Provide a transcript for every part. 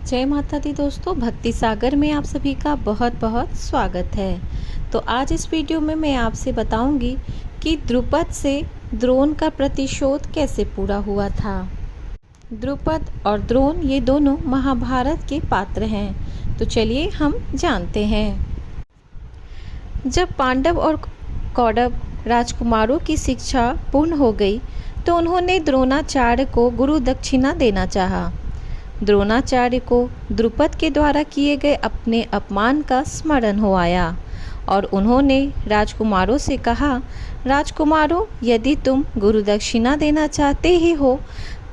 जय माता दी दोस्तों, भक्ति सागर में आप सभी का बहुत बहुत स्वागत है। तो आज इस वीडियो में मैं आपसे बताऊंगी कि द्रुपद से द्रोण का प्रतिशोध कैसे पूरा हुआ था। द्रुपद और द्रोण ये दोनों महाभारत के पात्र हैं। तो चलिए हम जानते हैं। जब पांडव और कौरव राजकुमारों की शिक्षा पूर्ण हो गई तो उन्होंने द्रोणाचार्य को गुरु दक्षिणा देना चाहा। द्रोणाचार्य को द्रुपद के द्वारा किए गए अपने अपमान का स्मरण हो आया और उन्होंने राजकुमारों से कहा, राजकुमारों, यदि तुम गुरु दक्षिणा देना चाहते ही हो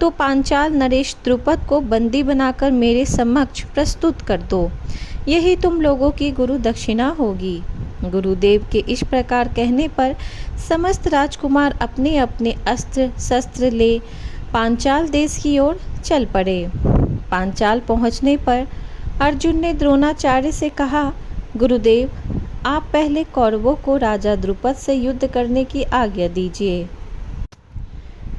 तो पांचाल नरेश द्रुपद को बंदी बनाकर मेरे समक्ष प्रस्तुत कर दो। यही तुम लोगों की गुरु दक्षिणा होगी। गुरुदेव के इस प्रकार कहने पर समस्त राजकुमार अपने अपने अस्त्र शस्त्र ले पांचाल देश की ओर चल पड़े। पांचाल पहुंचने पर अर्जुन ने द्रोणाचार्य से कहा, गुरुदेव, आप पहले कौरवों को राजा द्रुपद से युद्ध करने की आज्ञा दीजिए।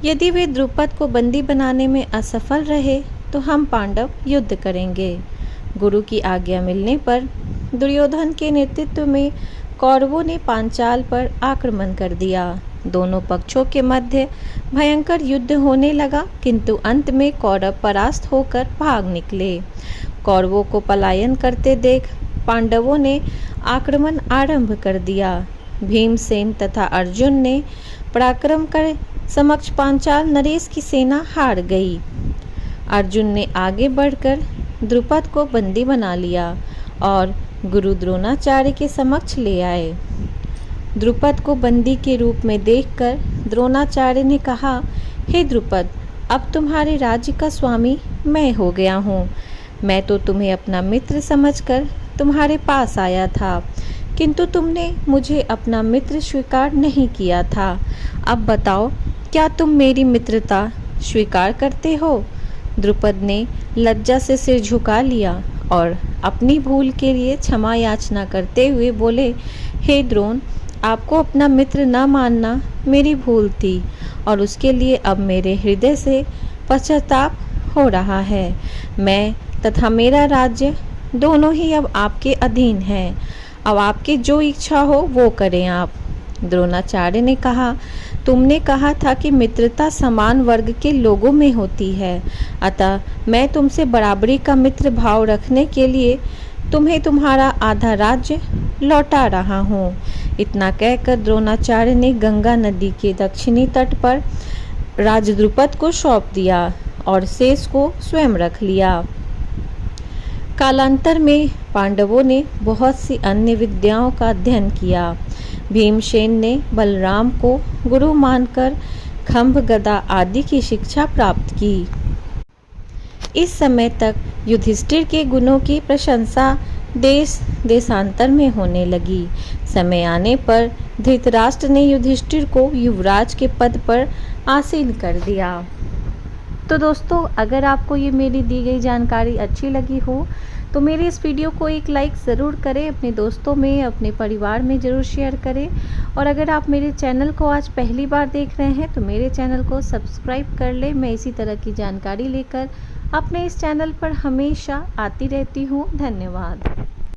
यदि वे द्रुपद को बंदी बनाने में असफल रहे तो हम पांडव युद्ध करेंगे। गुरु की आज्ञा मिलने पर दुर्योधन के नेतृत्व में कौरवों ने पांचाल पर आक्रमण कर दिया। दोनों पक्षों के मध्य भयंकर युद्ध होने लगा, किंतु अंत में कौरव परास्त होकर भाग निकले। कौरवों को पलायन करते देख पांडवों ने आक्रमण आरंभ कर दिया। भीमसेन तथा अर्जुन ने पराक्रम कर समक्ष पांचाल नरेश की सेना हार गई। अर्जुन ने आगे बढ़कर द्रुपद को बंदी बना लिया और गुरु द्रोणाचार्य के समक्ष ले आए। द्रुपद को बंदी के रूप में देखकर द्रोणाचार्य ने कहा, हे द्रुपद, अब तुम्हारे राज्य का स्वामी मैं हो गया हूँ। मैं तो तुम्हें अपना मित्र समझकर तुम्हारे पास आया था, किंतु तुमने मुझे अपना मित्र स्वीकार नहीं किया था। अब बताओ, क्या तुम मेरी मित्रता स्वीकार करते हो? द्रुपद ने लज्जा से सिर झुका लिया और अपनी भूल के लिए क्षमा याचना करते हुए बोले, हे द्रोण, आपको अपना मित्र न मानना मेरी भूल थी और उसके लिए अब मेरे हृदय से पश्चाताप हो रहा है। मैं तथा मेरा राज्य दोनों ही अब आपके अधीन हैं। अब आपकी जो इच्छा हो वो करें आप। द्रोणाचार्य ने कहा, तुमने कहा था कि मित्रता समान वर्ग के लोगों में होती है, अतः मैं तुमसे बराबरी का मित्र भाव रखने के लिए तुम्हें तुम्हारा आधा राज्य लौटा रहा हूँ। इतना कहकर द्रोणाचार्य ने गंगा नदी के दक्षिणी तट पर राजद्रुपद को सौंप दिया और शेष को स्वयं रख लिया। कालांतर में पांडवों ने बहुत सी अन्य विद्याओं का अध्ययन किया। भीमसेन ने बलराम को गुरु मानकर खंभ गदा आदि की शिक्षा प्राप्त की। इस समय तक युधिष्ठिर के गुणों की प्रशंसा देश देशांतर में होने लगी। समय आने पर धृतराष्ट्र ने युधिष्ठिर को युवराज के पद पर आसीन कर दिया। तो दोस्तों, अगर आपको ये मेरी दी गई जानकारी अच्छी लगी हो तो मेरे इस वीडियो को एक लाइक ज़रूर करें, अपने दोस्तों में, अपने परिवार में ज़रूर शेयर करें। और अगर आप मेरे चैनल को आज पहली बार देख रहे हैं तो मेरे चैनल को सब्सक्राइब कर लें। मैं इसी तरह की जानकारी लेकर अपने इस चैनल पर हमेशा आती रहती हूँ। धन्यवाद।